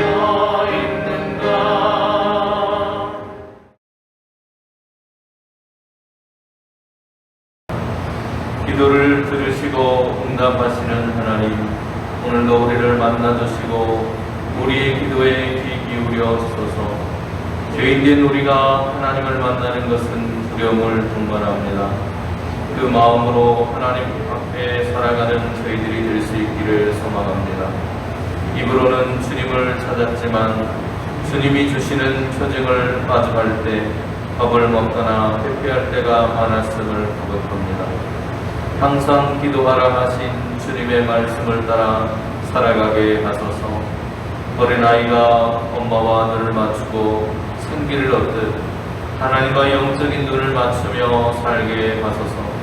되어 있는가. 기도를 들으시고 응답하시는 하나님, 오늘도 우리를 만나주시고 우리의 기도에 귀 기울여 주소서. 죄인된 우리가 하나님을 만나는 것은 두려움을 동반합니다. 그 마음으로 하나님 앞에 살아가는 저희들이 될 수 있기를 소망합니다. 입으로는 주님을 찾았지만 주님이 주시는 표징을 마주할 때 겁을 먹거나 회피할 때가 많았음을 고백합니다. 항상 기도하라 하신 주님의 말씀을 따라 살아가게 하소서. 어린아이가 엄마와 눈을 맞추고 생기를 얻듯 하나님과 영적인 눈을 맞추며 살게 하소서.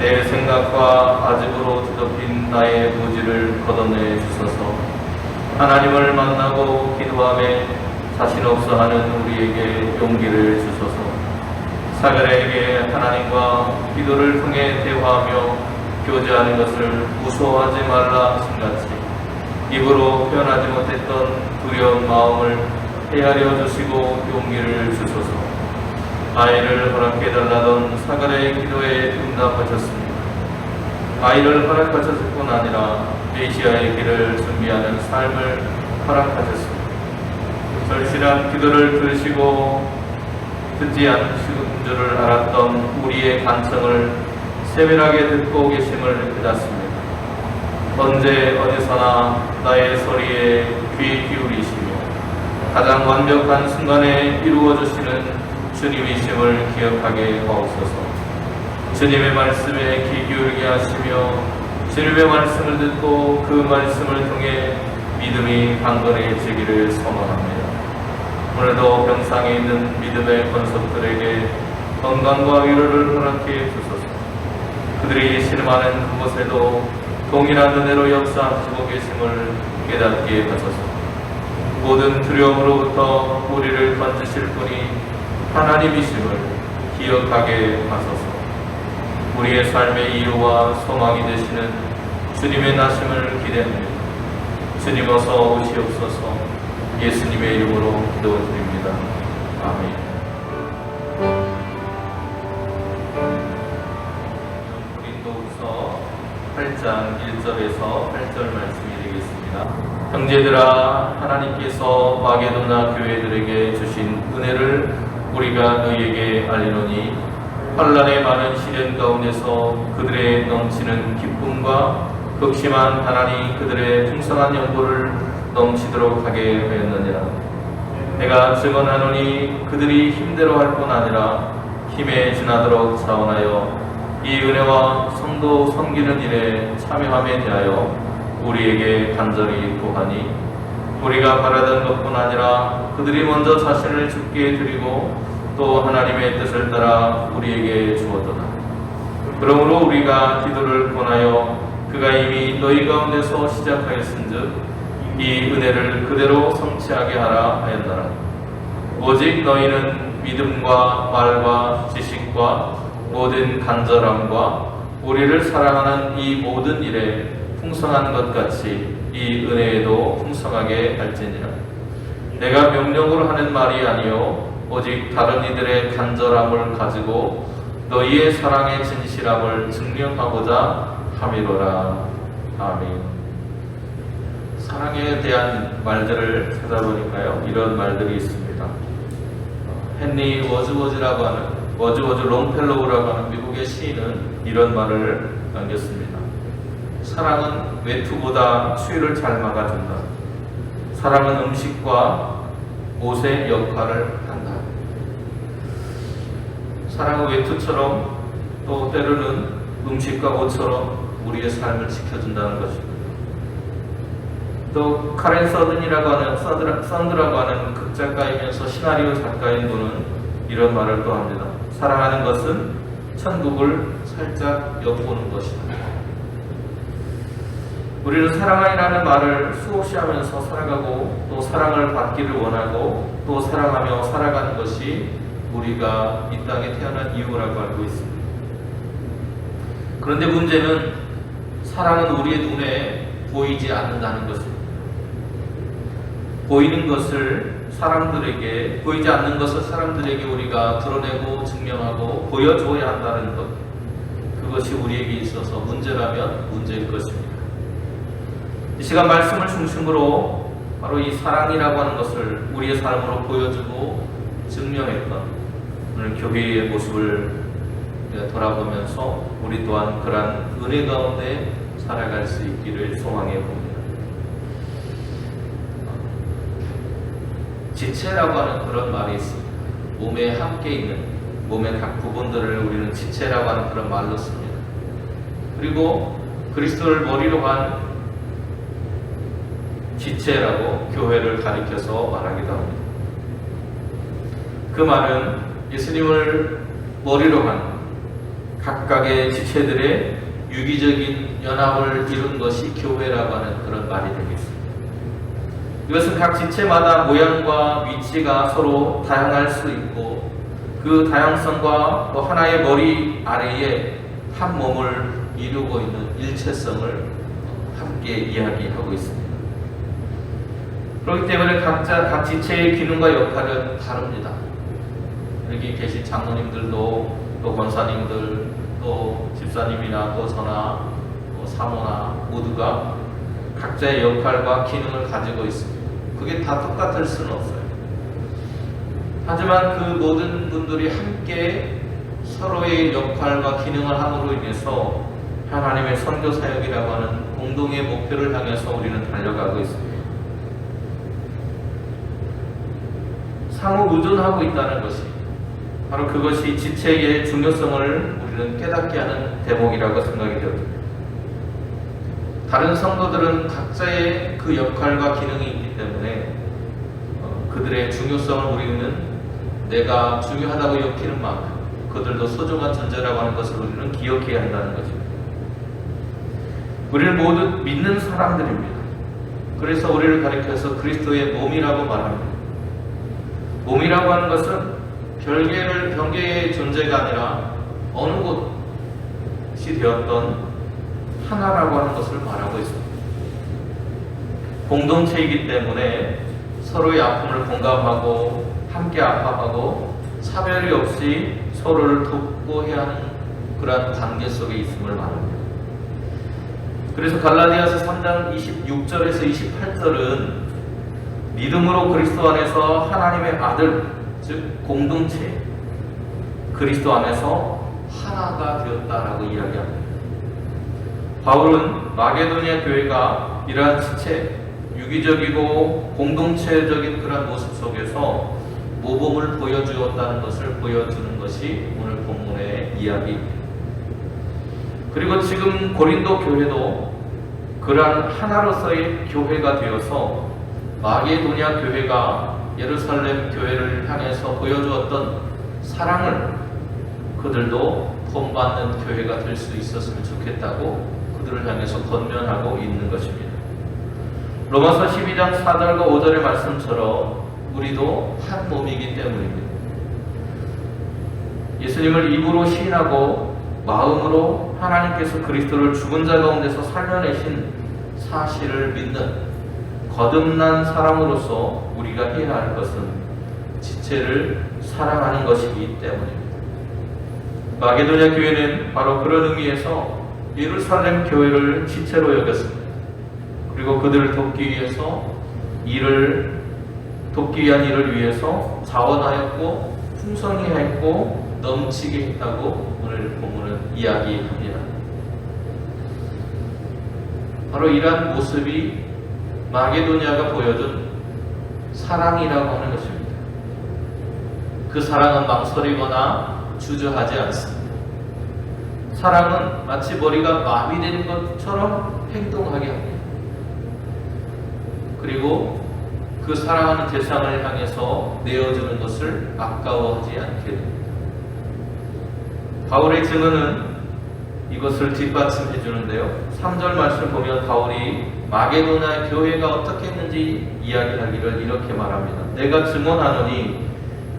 내 생각과 아집으로 뒤덮인 나의 무지를 걷어내 주소서. 하나님을 만나고 기도함에 자신 없어 하는 우리에게 용기를 주소서. 사별에게 하나님과 기도를 통해 대화하며 교제하는 것을 무서워하지 말라 하신같이 입으로 표현하지 못했던 두려운 마음을 헤아려 주시고 용기를 주소서. 아이를 허락해달라던 사가랴의 기도에 응답하셨습니다. 아이를 허락하셨을 뿐 아니라 메시아의 길을 준비하는 삶을 허락하셨습니다. 절실한 기도를 들으시고 듣지 않으시는 줄을 알았던 우리의 간청을 세밀하게 듣고 계심을 깨닫습니다. 언제 어디서나 나의 소리에 귀 기울이시며 가장 완벽한 순간에 이루어주시는 주님이심을 기억하게 하옵소서. 주님의 말씀에 귀 기울게 하시며 주님의 말씀을 듣고 그 말씀을 통해 믿음이 강건해지기를 소망합니다. 오늘도 병상에 있는 믿음의 권속들에게 건강과 위로를 허락해 주소서. 그들이 신음하는 그곳에도 동일한 은혜로 역사하시고 계심을 깨닫게 하소서. 모든 두려움으로부터 우리를 건지실 분이 하나님이심을 기억하게 하소서. 우리의 삶의 이유와 소망이 되시는 주님의 나심을 기대합니다. 주님 어서 오시옵소서. 예수님의 이름으로 기도드립니다. 아멘. 고린도후서 8장 1절에서 8절 말씀이 되겠습니다. 형제들아, 하나님께서 마게도나 교회들에게 주신 은혜를 우리가 너희에게 알리노니 환난의 많은 시련 가운데서 그들의 넘치는 기쁨과 극심한 가난이 그들의 풍성한 연보를 넘치도록 하게 하였느니라. 내가 증언하노니 그들이 힘대로 할 뿐 아니라 힘에 지나도록 자원하여 이 은혜와 성도 섬기는 일에 참여함에 대하여 우리에게 간절히 구하니 우리가 바라던 것뿐 아니라 그들이 먼저 자신을 주께 드리고 또 하나님의 뜻을 따라 우리에게 주었도다. 그러므로 우리가 기도를 권하여 그가 이미 너희 가운데서 시작하였은즉 이 은혜를 그대로 성취하게 하라 하였노라. 오직 너희는 믿음과 말과 지식과 모든 간절함과 우리를 사랑하는 이 모든 일에 풍성한 것 같이 이 은혜에도 풍성하게 할지니라. 내가 명령으로 하는 말이 아니요 오직 다른 이들의 간절함을 가지고 너희의 사랑의 진실함을 증명하고자 함이로라. 아멘. 사랑에 대한 말들을 찾아보니까요, 이런 말들이 있습니다. 헨리 워즈워즈 롱펠로우라고 하는 미국의 시인은 이런 말을 남겼습니다. 사랑은 외투보다 추위를 잘 막아준다. 사랑은 음식과 옷의 역할을 한다. 사랑은 외투처럼 또 때로는 음식과 옷처럼 우리의 삶을 지켜준다는 것입니다. 또 카렌 썬드라고 하는 극작가이면서 시나리오 작가인 분은 이런 말을 또 합니다. 사랑하는 것은 천국을 살짝 엿보는 것이다. 우리는 사랑이라는 말을 수없이 하면서 살아가고 또 사랑을 받기를 원하고 또 사랑하며 살아가는 것이 우리가 이 땅에 태어난 이유라고 알고 있습니다. 그런데 문제는 사랑은 우리의 눈에 보이지 않는다는 것입니다. 보이는 것을 사람들에게, 보이지 않는 것을 사람들에게 우리가 드러내고 증명하고 보여줘야 한다는 것, 그것이 우리에게 있어서 문제라면 문제일 것입니다. 이 시간 말씀을 중심으로 바로 이 사랑이라고 하는 것을 우리의 삶으로 보여주고 증명했던 오늘 교회의 모습을 돌아보면서 우리 또한 그러한 은혜 가운데 살아갈 수 있기를 소망해 봅니다. 지체라고 하는 그런 말이 있습니다. 몸에 함께 있는 몸의 각 부분들을 우리는 지체라고 하는 그런 말로 씁니다. 그리고 그리스도를 머리로 한 지체라고 교회를 가리켜서 말하기도 합니다. 그 말은 예수님을 머리로 한 각각의 지체들의 유기적인 연합을 이룬 것이 교회라고 하는 그런 말이 되겠습니다. 이것은 각 지체마다 모양과 위치가 서로 다양할 수 있고 그 다양성과 또 하나의 머리 아래에 한 몸을 이루고 있는 일체성을 함께 이야기하고 있습니다. 그렇기 때문에 각 지체의 기능과 역할은 다릅니다. 여기 계신 장로님들도 또 권사님들 또 집사님이나 또 저나 또 사모나 모두가 각자의 역할과 기능을 가지고 있습니다. 그게 다 똑같을 수는 없어요. 하지만 그 모든 분들이 함께 서로의 역할과 기능을 함으로 인해서 하나님의 선교 사역이라고 하는 공동의 목표를 향해서 우리는 달려가고 있습니다. 상호 의존하고 있다는 것이 바로 그것이 지체의 중요성을 우리는 깨닫게 하는 대목이라고 생각이 되었습니다. 다른 성도들은 각자의 그 역할과 기능이 있기 때문에 그들의 중요성을 우리는 내가 중요하다고 여기는 만큼 그들도 소중한 존재라고 하는 것을 우리는 기억해야 한다는 것입니다. 우리는 모두 믿는 사람들입니다. 그래서 우리를 가리켜서 그리스도의 몸이라고 말합니다. 몸이라고 하는 것은 별개의 존재가 아니라 어느 곳이 되었던 하나라고 하는 것을 말하고 있습니다. 공동체이기 때문에 서로의 아픔을 공감하고 함께 아파하고 차별이 없이 서로를 돕고 해야 하는 그러한 관계 속에 있음을 말합니다. 그래서 갈라디아서 3장 26절에서 28절은 믿음으로 그리스도 안에서 하나님의 아들, 즉 공동체, 그리스도 안에서 하나가 되었다라고 이야기합니다. 바울은 마게도니아 교회가 이러한 지체, 유기적이고 공동체적인 그런 모습 속에서 모범을 보여주었다는 것을 보여주는 것이 오늘 본문의 이야기입니다. 그리고 지금 고린도 교회도 그러한 하나로서의 교회가 되어서 마게도니아 교회가 예루살렘 교회를 향해서 보여주었던 사랑을 그들도 본받는 교회가 될 수 있었으면 좋겠다고 그들을 향해서 권면하고 있는 것입니다. 로마서 12장 4절과 5절의 말씀처럼 우리도 한 몸이기 때문입니다. 예수님을 입으로 시인하고 마음으로 하나님께서 그리스도를 죽은 자 가운데서 살려내신 사실을 믿는 거듭난 사람으로서 우리가 해야 할 것은 지체를 사랑하는 것이기 때문입니다. 마게도냐 교회는 바로 그런 의미에서 예루살렘 교회를 지체로 여겼습니다. 그리고 그들을 돕기 위한 일을 위해서 자원하였고 풍성히했고 넘치게 했다고 오늘 본문은 이야기합니다. 바로 이러한 모습이 마게도니아가 보여준 사랑이라고 하는 것입니다. 그 사랑은 망설이거나 주저하지 않습니다. 사랑은 마치 머리가 마비된 것처럼 행동하게 합니다. 그리고 그 사랑하는 대상을 향해서 내어주는 것을 아까워하지 않게 됩니다. 바울의 증언은 이것을 뒷받침해 주는데요. 3절 말씀 보면 바울이 마게도냐 교회가 어떻게 했는지 이야기하기를 이렇게 말합니다. 내가 증언하노니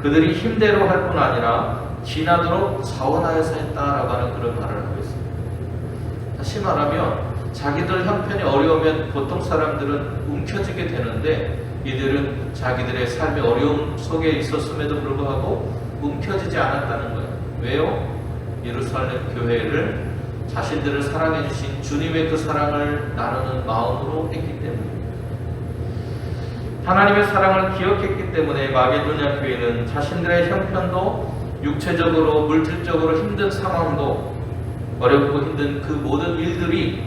그들이 힘대로 할 뿐 아니라 지나도록 자원하여서 했다라고 하는 그런 말을 하고 있습니다. 다시 말하면 자기들 형편이 어려우면 보통 사람들은 움켜쥐게 되는데 이들은 자기들의 삶의 어려움 속에 있었음에도 불구하고 움켜쥐지 않았다는 거예요. 왜요? 예루살렘 교회를 자신들을 사랑해 주신 주님의 그 사랑을 나누는 마음으로 했기 때문입니다. 하나님의 사랑을 기억했기 때문에 마게도냐 교회는 자신들의 형편도 육체적으로 물질적으로 힘든 상황도 어렵고 힘든 그 모든 일들이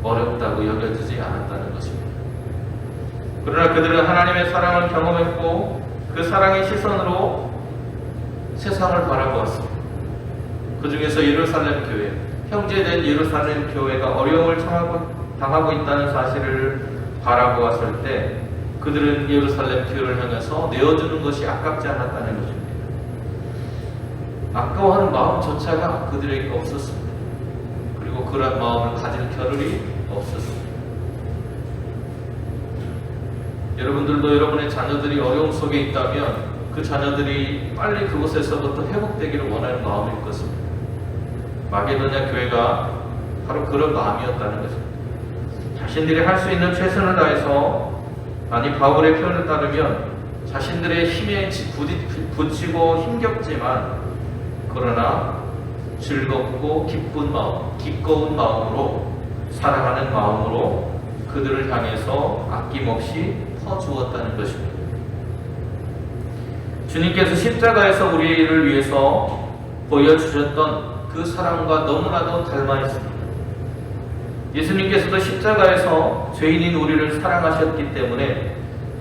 어렵다고 여겨지지 않았다는 것입니다. 그러나 그들은 하나님의 사랑을 경험했고 그 사랑의 시선으로 세상을 바라보았습니다. 그 중에서 예루살렘 교회, 형제된 예루살렘 교회가 어려움을 당하고 있다는 사실을 바라보았을 때 그들은 예루살렘 교회를 향해서 내어주는 것이 아깝지 않았다는 것입니다. 아까워하는 마음조차가 그들에게 없었습니다. 그리고 그런 마음을 가질 겨를이 없었습니다. 여러분들도 여러분의 자녀들이 어려움 속에 있다면 그 자녀들이 빨리 그곳에서부터 회복되기를 원하는 마음일 것입니다. 마게도냐 교회가 바로 그런 마음이었다는 것입니다. 자신들이 할 수 있는 최선을 다해서, 아니 바울의 표현을 따르면 자신들의 힘에 부딪히고 힘겹지만 그러나 즐겁고 기꺼운 마음으로, 사랑하는 마음으로 그들을 향해서 아낌없이 퍼주었다는 것입니다. 주님께서 십자가에서 우리를 위해서 보여주셨던 그 사랑과 너무나도 닮아 있습니다. 예수님께서도 십자가에서 죄인인 우리를 사랑하셨기 때문에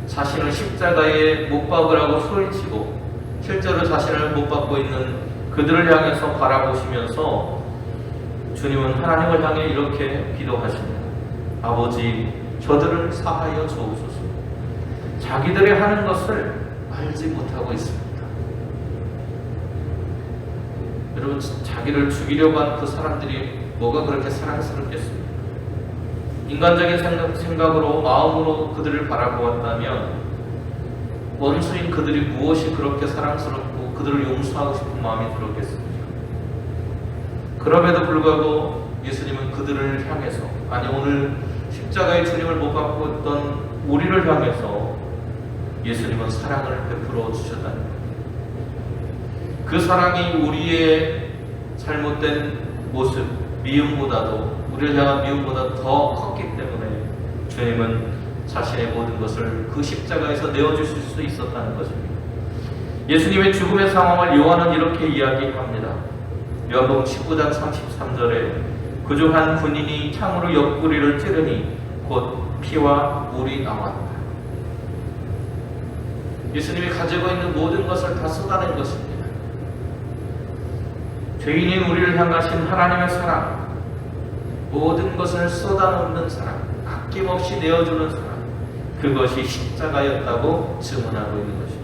자신을 십자가에 못 박으라고 소리치고 실제로 자신을 못 박고 있는 그들을 향해서 바라보시면서 주님은 하나님을 향해 이렇게 기도하십니다. 아버지, 저들을 사하여 주옵소서. 자기들이 하는 것을 알지 못하고 있습니다. 여러분, 자기를 죽이려고 한 그 사람들이 뭐가 그렇게 사랑스럽겠습니까? 인간적인 생각으로, 마음으로 그들을 바라보았다면 원수인 그들이 무엇이 그렇게 사랑스럽고 그들을 용서하고 싶은 마음이 들었겠습니까? 그럼에도 불구하고 예수님은 그들을 향해서, 아니 오늘 십자가의 주님을 못 받고 있던 우리를 향해서 예수님은 사랑을 베풀어 주셨다는 거예요. 그 사랑이 우리의 잘못된 모습, 미움보다도, 우리를 향한 미움보다 더 컸기 때문에 주님은 자신의 모든 것을 그 십자가에서 내어주실 수 있었다는 것입니다. 예수님의 죽음의 상황을 요한은 이렇게 이야기합니다. 요한복음 19장 33절에 그중 한 군인이 창으로 옆구리를 찌르니 곧 피와 물이 나왔다. 예수님이 가지고 있는 모든 것을 다 쏟아낸 것입니다. 죄인인 우리를 향하신 하나님의 사랑, 모든 것을 쏟아놓는 사랑, 아낌없이 내어주는 사랑, 그것이 십자가였다고 증언하고 있는 것입니다.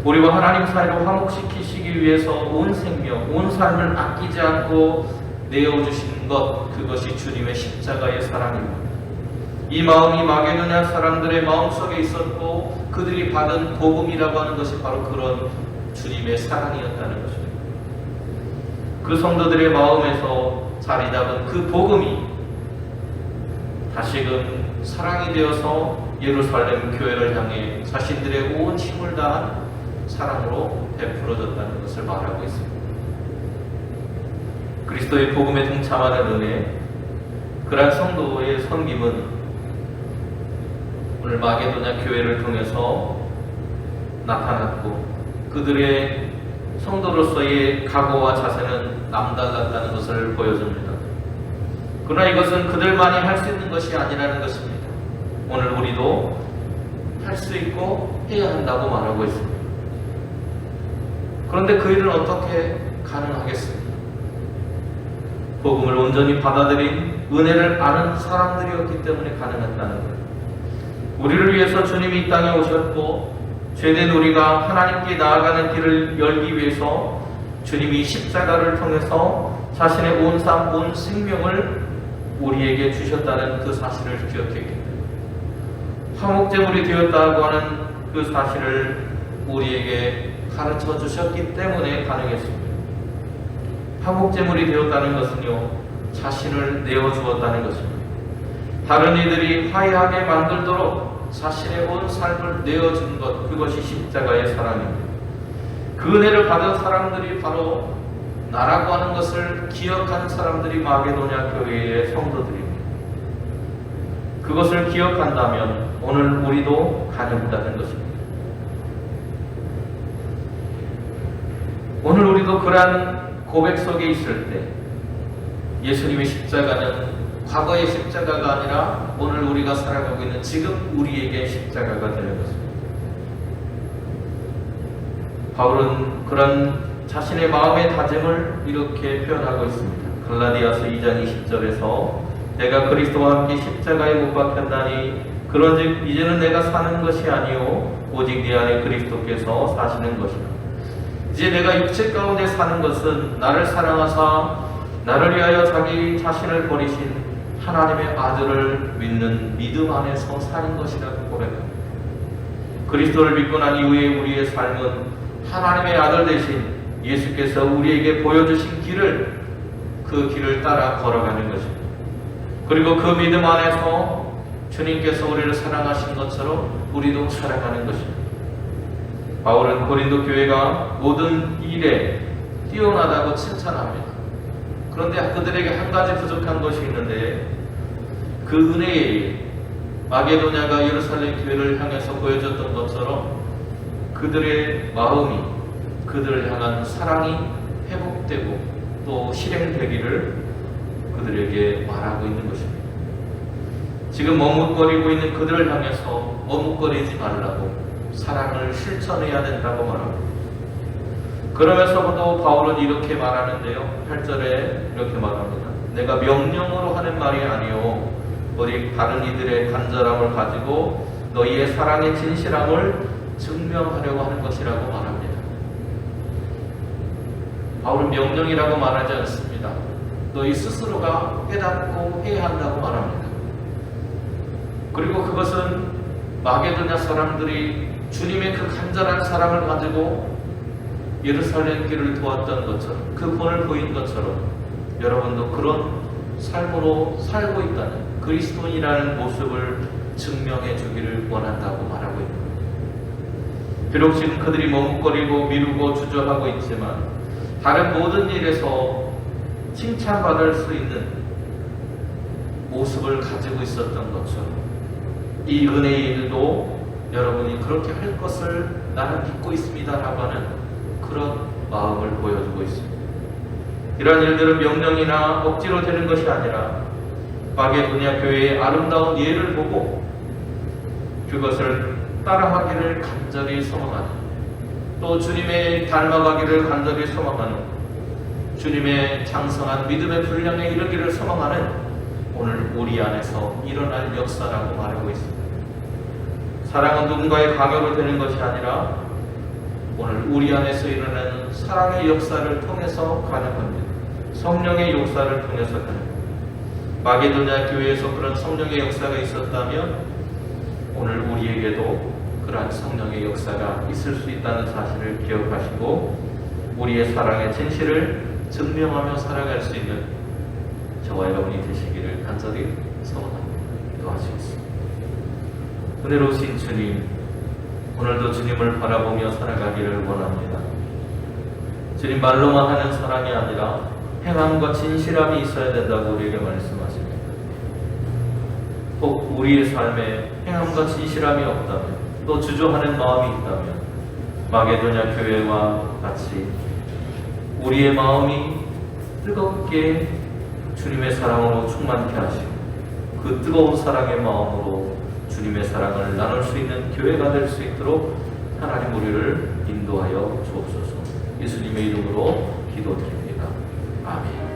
우리와 하나님 사이를 화목시키시기 위해서 온 생명, 온 삶을 아끼지 않고 내어주신 것, 그것이 주님의 십자가의 사랑입니다. 이 마음이 마게도냐 사람들의 마음속에 있었고 그들이 받은 복음이라고 하는 것이 바로 그런 주님의 사랑이었다는 것입니다. 그 성도들의 마음에서 자리 잡은 그 복음이 다시금 사랑이 되어서 예루살렘 교회를 향해 자신들의 온 힘을 다한 사랑으로 베풀어졌다는 것을 말하고 있습니다. 그리스도의 복음에 동참하는 은혜, 그러한 성도의 섬김은 오늘 마게도냐 교회를 통해서 나타났고 그들의 성도로서의 각오와 자세는 남달랐다는 것을 보여줍니다. 그러나 이것은 그들만이 할 수 있는 것이 아니라는 것입니다. 오늘 우리도 할 수 있고 해야 한다고 말하고 있습니다. 그런데 그 일은 어떻게 가능하겠습니까? 복음을 온전히 받아들인 은혜를 아는 사람들이었기 때문에 가능했다는 거예요. 우리를 위해서 주님이 이 땅에 오셨고 죄된 우리가 하나님께 나아가는 길을 열기 위해서 주님이 십자가를 통해서 자신의 온 삶, 온 생명을 우리에게 주셨다는 그 사실을 기억했기 때문에 화목제물이 되었다고 하는 그 사실을 우리에게 가르쳐 주셨기 때문에 가능했습니다. 화목제물이 되었다는 것은요, 자신을 내어주었다는 것입니다. 다른 이들이 화해하게 만들도록 자신의 온 삶을 내어준 것, 그것이 십자가의 사랑입니다. 그 은혜를 받은 사람들이 바로 나라고 하는 것을 기억한 사람들이 마게도냐 교회의 성도들입니다. 그것을 기억한다면 오늘 우리도 가능하다는 것입니다. 오늘 우리도 그러한 고백 속에 있을 때 예수님의 십자가는 과거의 십자가가 아니라 오늘 우리가 살아가고 있는 지금 우리에게 십자가가 되는 것입니다. 바울은 그런 자신의 마음의 다짐을 이렇게 표현하고 있습니다. 갈라디아서 2장 20절에서 내가 그리스도와 함께 십자가에 못 박혔나니 그런즉 이제는 내가 사는 것이 아니요 오직 내 안에 그리스도께서 사시는 것이라. 이제 내가 육체 가운데 사는 것은 나를 사랑하사 나를 위하여 자기 자신을 버리신 하나님의 아들을 믿는 믿음 안에서 사는 것이라고 고백합니다. 그리스도를 믿고 난 이후에 우리의 삶은 하나님의 아들 되신 예수께서 우리에게 보여주신 길을, 그 길을 따라 걸어가는 것입니다. 그리고 그 믿음 안에서 주님께서 우리를 사랑하신 것처럼 우리도 살아가는 것입니다. 바울은 고린도 교회가 모든 일에 뛰어나다고 칭찬합니다. 그런데 그들에게 한 가지 부족한 것이 있는데 그 은혜에 마게도냐가 예루살렘 교회를 향해서 보여줬던 것처럼 그들의 마음이, 그들을 향한 사랑이 회복되고 또 실행되기를 그들에게 말하고 있는 것입니다. 지금 머뭇거리고 있는 그들을 향해서 머뭇거리지 말라고 사랑을 실천해야 된다고 말합니다. 그러면서도 바울은 이렇게 말하는데요. 8절에 이렇게 말합니다. 내가 명령으로 하는 말이 아니요 오직 다른 이들의 간절함을 가지고 너희의 사랑의 진실함을 증명하려고 하는 것이라고 말합니다. 바울은 명령이라고 말하지 않습니다. 너희 스스로가 깨닫고 해야 한다고 말합니다. 그리고 그것은 마게도냐 사람들이 주님의 그 간절한 사랑을 가지고 예루살렘 길을 도왔던 것처럼, 그 본을 보인 것처럼 여러분도 그런 삶으로 살고 있다는 그리스도인이라는 모습을 증명해 주기를 원한다고 말하고 있습니다. 비록 지금 그들이 머뭇거리고 미루고 주저하고 있지만 다른 모든 일에서 칭찬받을 수 있는 모습을 가지고 있었던 것처럼 이 은혜의 일도 여러분이 그렇게 할 것을 나는 믿고 있습니다라고 하는 그런 마음을 보여주고 있습니다. 이러한 일들은 명령이나 억지로 되는 것이 아니라 마게도냐 교회의 아름다운 예를 보고 그것을 따라하기를 간절히 소망하는, 또 주님의 닮아가기를 간절히 소망하는, 주님의 장성한 믿음의 분량에 이르기를 소망하는 오늘 우리 안에서 일어날 역사라고 말하고 있습니다. 사랑은 누군가의 강요로 되는 것이 아니라 오늘 우리 안에서 일어나는 사랑의 역사를 통해서 가능합니다. 성령의 역사를 통해서 가능합니다. 마게도냐 교회에서 그런 성령의 역사가 있었다면 오늘 우리에게도 그러한 성령의 역사가 있을 수 있다는 사실을 기억하시고 우리의 사랑의 진실을 증명하며 살아갈 수 있는 저와 여러분이 되시기를 간절히 소원합니다. 기도하시겠습니다. 은혜로우신 주님, 오늘도 주님을 바라보며 살아가기를 원합니다. 주님, 말로만 하는 사랑이 아니라 행함과 진실함이 있어야 된다고 우리에게 말씀하십니다. 꼭 우리의 삶에 행함과 진실함이 없다면, 또 주저하는 마음이 있다면 마게도냐 교회와 같이 우리의 마음이 뜨겁게 주님의 사랑으로 충만케 하시고 그 뜨거운 사랑의 마음으로 주님의 사랑을 나눌 수 있는 교회가 될 수 있도록 하나님 우리를 인도하여 주옵소서. 예수님의 이름으로 기도드립니다. 아멘.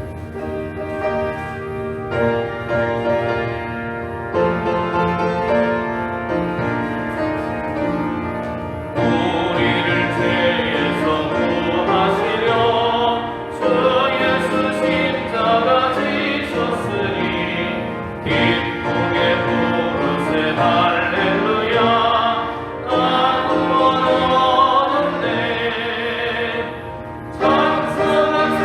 찬송하세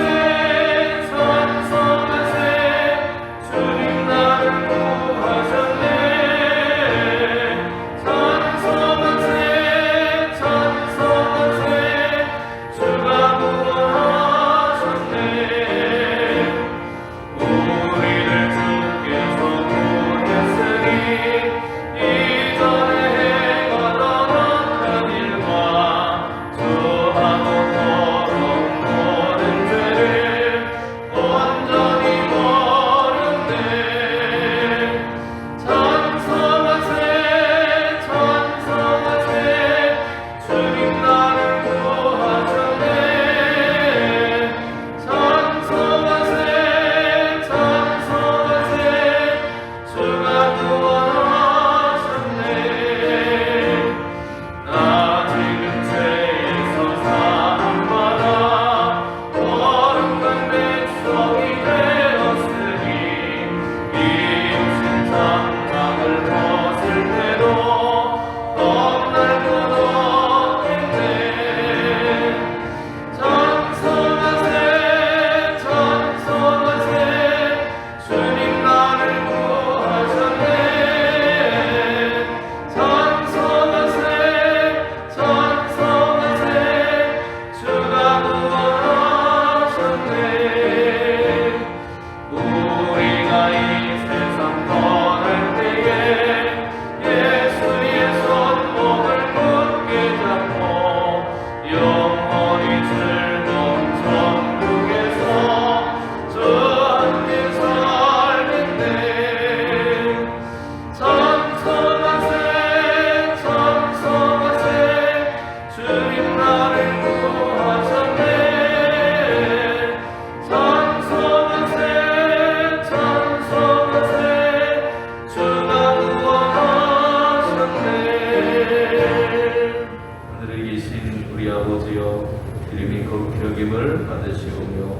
아버지여 이름이 거룩히 여김을 받으시오며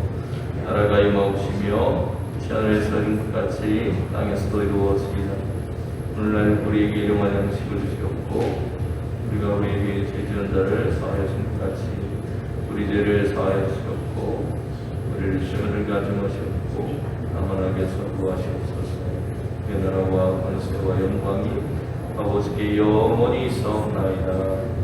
나라가 임하옵시며 하늘에서 이룬 것 같이 땅에서도 이루어지리라. 오늘날 우리에게 일용할 양식을 주시옵고 우리가 우리에게 죄 지은 자를 사하여 준 것 같이 우리 죄를 사하여 주시옵고 우리를 시험을 가지 마시옵고 다만 악에서 구하시옵소서. 그 나라와 권세와 영광이 아버지께 영원히 있사옵나이다.